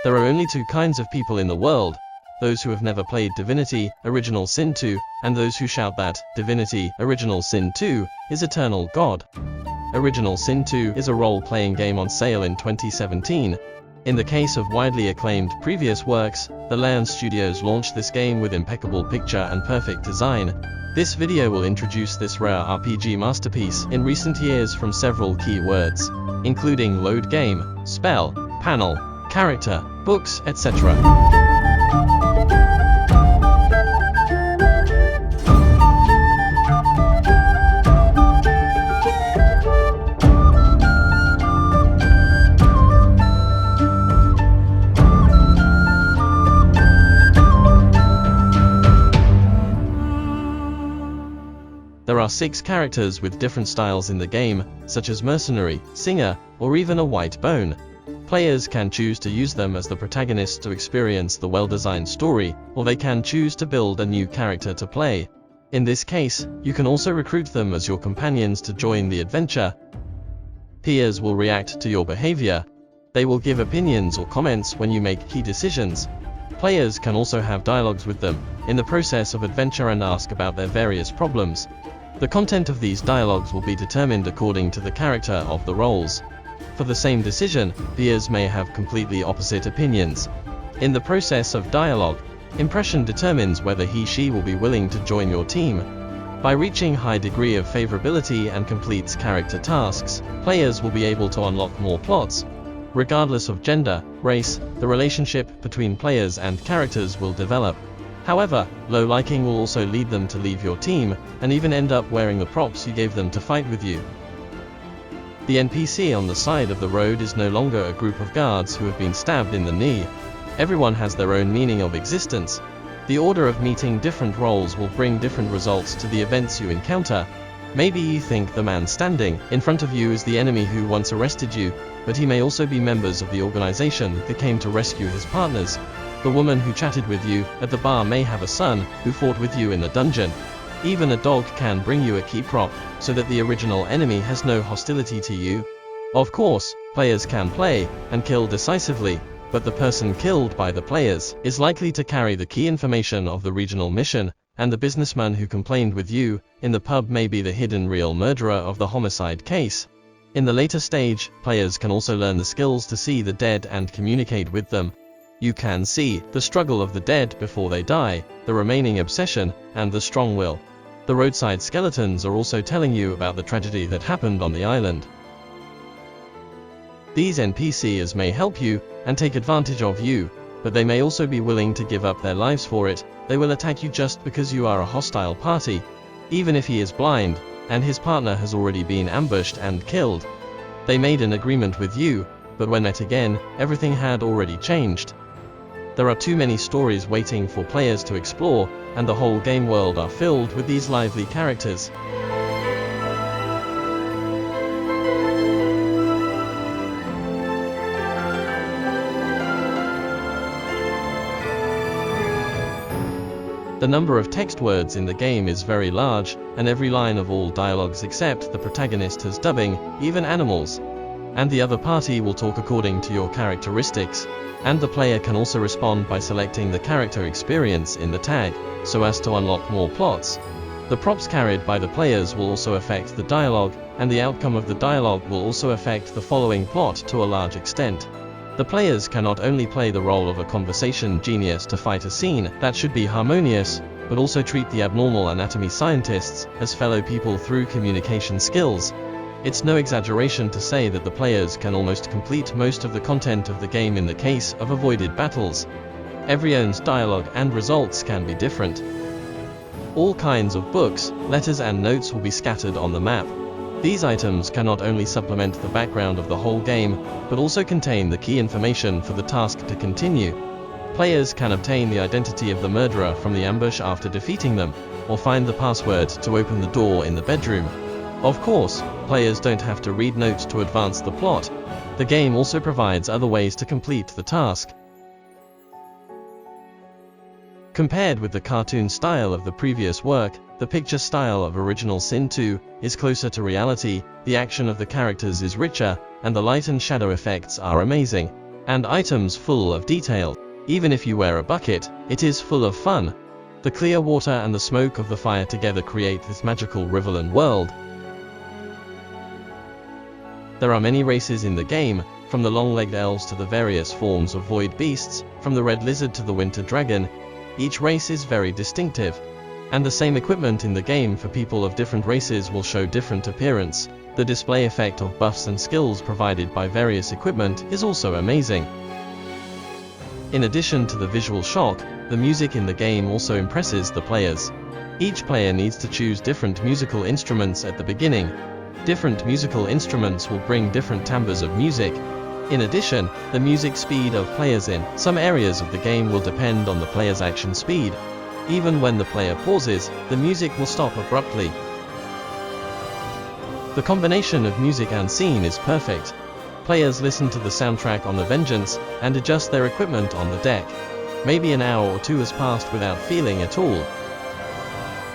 There are only two kinds of people in the world: those who have never played Divinity, Original Sin 2, and those who shout that Divinity, Original Sin 2, is eternal God. Original Sin 2 is a role-playing game on sale in 2017. In the case of widely acclaimed previous works, the Larian Studios launched this game with impeccable picture and perfect design. This video will introduce this rare RPG masterpiece in recent years from several key words, including load game, spell, panel, character, books, etc. There are 6 characters with different styles in the game, such as mercenary, singer, or even a white bone. Players can choose to use them as the protagonists to experience the well-designed story, or they can choose to build a new character to play. In this case, you can also recruit them as your companions to join the adventure. Peers will react to your behavior. They will give opinions or comments when you make key decisions. Players can also have dialogues with them in the process of adventure and ask about their various problems. The content of these dialogues will be determined according to the character of the roles. For the same decision, peers may have completely opposite opinions. In the process of dialogue, impression determines whether he/she will be willing to join your team. By reaching high degree of favorability and completes character tasks, players will be able to unlock more plots. Regardless of gender, race, the relationship between players and characters will develop. However, low liking will also lead them to leave your team, and even end up wearing the props you gave them to fight with you. The NPC on the side of the road is no longer a group of guards who have been stabbed in the knee. Everyone has their own meaning of existence. The order of meeting different roles will bring different results to the events you encounter. Maybe you think the man standing in front of you is the enemy who once arrested you, but he may also be members of the organization that came to rescue his partners. The woman who chatted with you at the bar may have a son who fought with you in the dungeon. Even a dog can bring you a key prop, so that the original enemy has no hostility to you. Of course, players can play and kill decisively, but the person killed by the players is likely to carry the key information of the regional mission, and the businessman who complained with you in the pub may be the hidden real murderer of the homicide case. In the later stage, players can also learn the skills to see the dead and communicate with them. You can see the struggle of the dead before they die, the remaining obsession, and the strong will. The roadside skeletons are also telling you about the tragedy that happened on the island. These NPCs may help you and take advantage of you, but they may also be willing to give up their lives for it. They will attack you just because you are a hostile party, even if he is blind and his partner has already been ambushed and killed. They made an agreement with you, but when met again, everything had already changed. There are too many stories waiting for players to explore, and the whole game world are filled with these lively characters. The number of text words in the game is very large, and every line of all dialogues except the protagonist has dubbing, even animals. And the other party will talk according to your characteristics, and the player can also respond by selecting the character experience in the tag, so as to unlock more plots. The props carried by the players will also affect the dialogue, and the outcome of the dialogue will also affect the following plot to a large extent. The players can not only play the role of a conversation genius to fight a scene that should be harmonious, but also treat the abnormal anatomy scientists as fellow people through communication skills. It's no exaggeration to say that the players can almost complete most of the content of the game in the case of avoided battles. Every own's dialogue and results can be different. All kinds of books, letters and notes will be scattered on the map. These items can not only supplement the background of the whole game, but also contain the key information for the task to continue. Players can obtain the identity of the murderer from the ambush after defeating them, or find the password to open the door in the bedroom. Of course, players don't have to read notes to advance the plot. The game also provides other ways to complete the task. Compared with the cartoon style of the previous work, the picture style of Original Sin 2 is closer to reality, the action of the characters is richer, and the light and shadow effects are amazing. and items full of detail. Even if you wear a bucket, it is full of fun. The clear water and the smoke of the fire together create this magical riverland world. There are many races in the game, from the long-legged elves to the various forms of void beasts, from the red lizard to the winter dragon. Each race is very distinctive. And the same equipment in the game for people of different races will show different appearance. The display effect of buffs and skills provided by various equipment is also amazing. In addition to the visual shock, the music in the game also impresses the players. Each player needs to choose different musical instruments at the beginning. Different musical instruments will bring different timbres of music. In addition, the music speed of players in some areas of the game will depend on the player's action speed. Even when the player pauses, the music will stop abruptly. The combination of music and scene is perfect. Players listen to the soundtrack on the Vengeance and adjust their equipment on the deck. Maybe an hour or two has passed without feeling at all.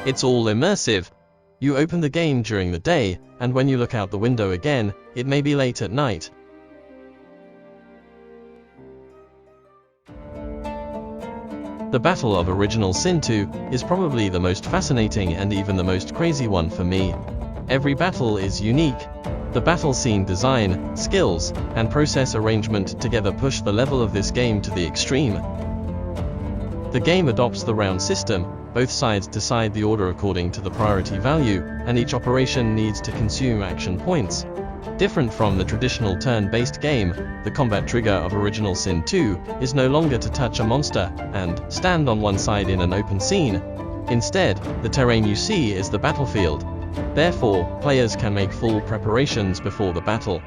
It's all immersive. You open the game during the day, and when you look out the window again, it may be late at night. The Battle of Original Sin 2 is probably the most fascinating and even the most crazy one for me. Every battle is unique. The battle scene design, skills, and process arrangement together push the level of this game to the extreme. The game adopts the round system. Both sides decide the order according to the priority value, and each operation needs to consume action points. Different from the traditional turn-based game, the combat trigger of Original Sin 2 is no longer to touch a monster and stand on one side in an open scene. Instead, the terrain you see is the battlefield. Therefore, players can make full preparations before the battle.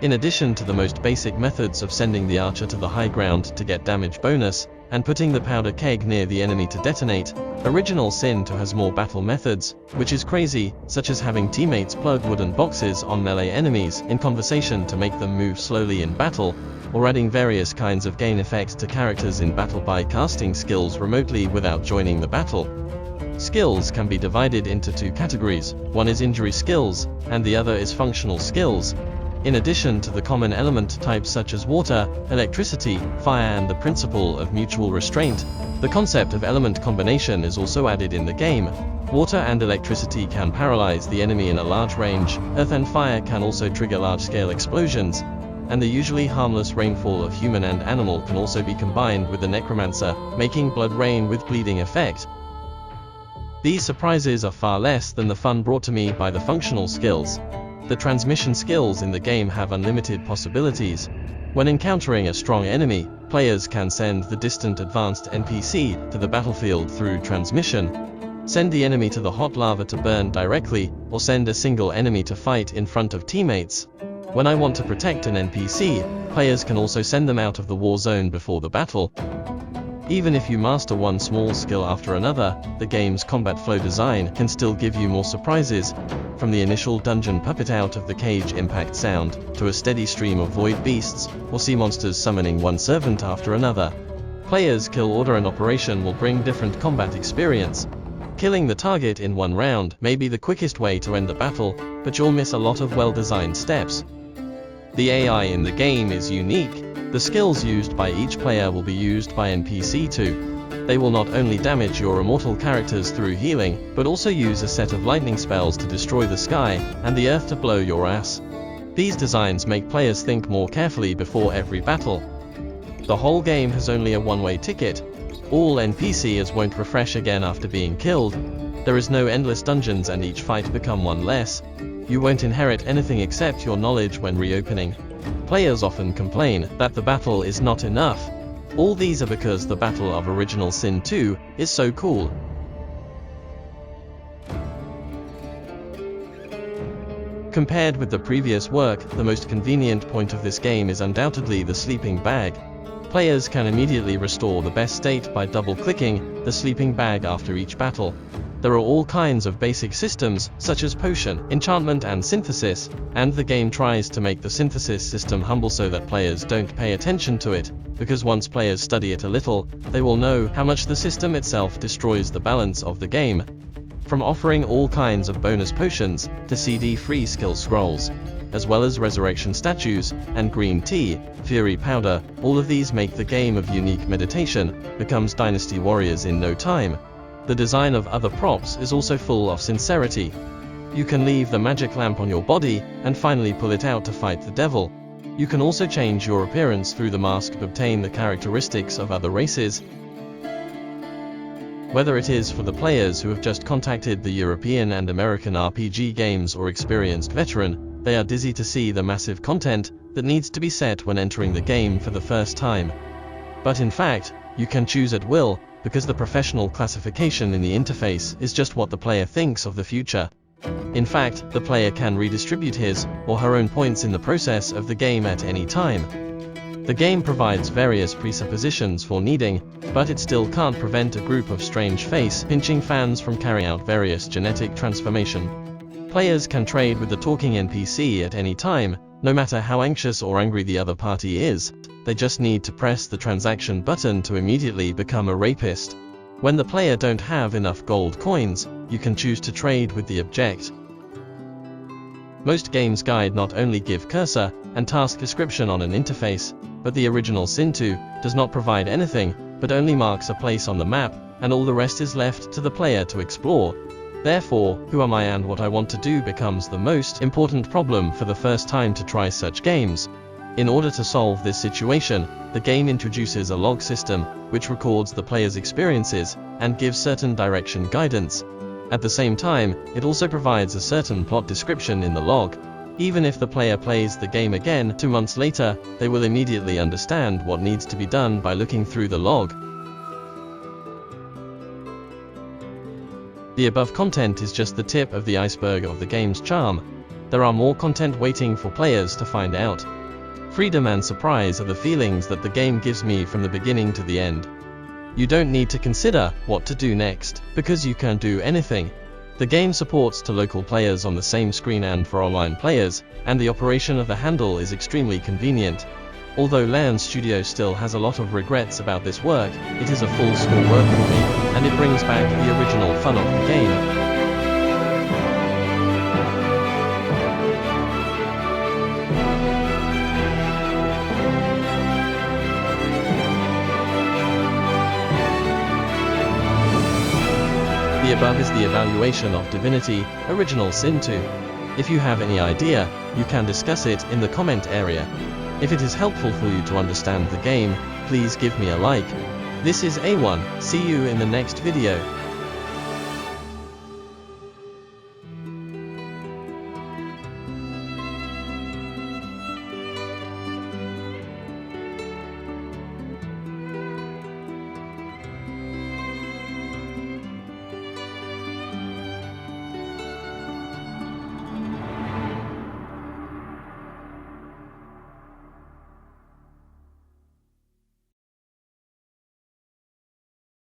In addition to the most basic methods of sending the archer to the high ground to get damage bonus, and putting the powder keg near the enemy to detonate, Original Sin 2 has more battle methods, which is crazy, such as having teammates plug wooden boxes on melee enemies in conversation to make them move slowly in battle, or adding various kinds of gain effects to characters in battle by casting skills remotely without joining the battle. Skills can be divided into two categories. One is injury skills, and the other is functional skills. In addition to the common element types such as water, electricity, fire and the principle of mutual restraint, the concept of element combination is also added in the game. Water and electricity can paralyze the enemy in a large range, earth and fire can also trigger large-scale explosions, and the usually harmless rainfall of human and animal can also be combined with the necromancer, making blood rain with bleeding effect. These surprises are far less than the fun brought to me by the functional skills. The transmission skills in the game have unlimited possibilities. When encountering a strong enemy, players can send the distant advanced NPC to the battlefield through transmission, send the enemy to the hot lava to burn directly, or send a single enemy to fight in front of teammates. When I want to protect an NPC, players can also send them out of the war zone before the battle. Even if you master one small skill after another, the game's combat flow design can still give you more surprises, from the initial dungeon puppet out of the cage impact sound, to a steady stream of void beasts, or sea monsters summoning one servant after another. Players' kill order and operation will bring different combat experience. Killing the target in one round may be the quickest way to end the battle, but you'll miss a lot of well-designed steps. The AI in the game is unique. The skills used by each player will be used by NPC too. They will not only damage your immortal characters through healing, but also use a set of lightning spells to destroy the sky and the earth to blow your ass. These designs make players think more carefully before every battle. The whole game has only a one-way ticket. All NPCs won't refresh again after being killed. There is no endless dungeons and each fight become one less. You won't inherit anything except your knowledge when reopening. Players often complain that the battle is not enough. All these are because the Battle of Original Sin 2 is so cool. Compared with the previous work, the most convenient point of this game is undoubtedly the sleeping bag. Players can immediately restore the best state by double-clicking the sleeping bag after each battle. There are all kinds of basic systems, such as potion, enchantment and synthesis, and the game tries to make the synthesis system humble so that players don't pay attention to it, because once players study it a little, they will know how much the system itself destroys the balance of the game. From offering all kinds of bonus potions, to CD-free skill scrolls, as well as resurrection statues, and green tea, fury powder. All of these make the game of unique meditation, becomes Dynasty Warriors in no time. The design of other props is also full of sincerity. You can leave the magic lamp on your body, and finally pull it out to fight the devil. You can also change your appearance through the mask to obtain the characteristics of other races. Whether it is for the players who have just contacted the European and American RPG games or experienced veteran, they are dizzy to see the massive content that needs to be set when entering the game for the first time. But in fact, you can choose at will, because the professional classification in the interface is just what the player thinks of the future. In fact, the player can redistribute his or her own points in the process of the game at any time. The game provides various presuppositions for needing, but it still can't prevent a group of strange face-pinching fans from carrying out various genetic transformation. Players can trade with the talking NPC at any time, no matter how anxious or angry the other party is. They just need to press the transaction button to immediately become a rapist. When the player don't have enough gold coins, you can choose to trade with the object. Most games guide not only give cursor and task description on an interface, but the original Sin 2 does not provide anything, but only marks a place on the map, and all the rest is left to the player to explore. Therefore, who am I and what I want to do becomes the most important problem for the first time to try such games. In order to solve this situation, the game introduces a log system, which records the player's experiences, and gives certain direction guidance. At the same time, it also provides a certain plot description in the log. Even if the player plays the game again 2 months later, they will immediately understand what needs to be done by looking through the log. The above content is just the tip of the iceberg of the game's charm. There are more content waiting for players to find out. Freedom and surprise are the feelings that the game gives me from the beginning to the end. You don't need to consider what to do next, because you can do anything. The game supports to local players on the same screen and for online players, and the operation of the handle is extremely convenient. Although Larian Studio still has a lot of regrets about this work, it is a full score work for me, and it brings back the original fun of the game. The above is the evaluation of Divinity, Original Sin 2. If you have any idea, you can discuss it in the comment area. If it is helpful for you to understand the game, please give me a like. This is A1, see you in the next video.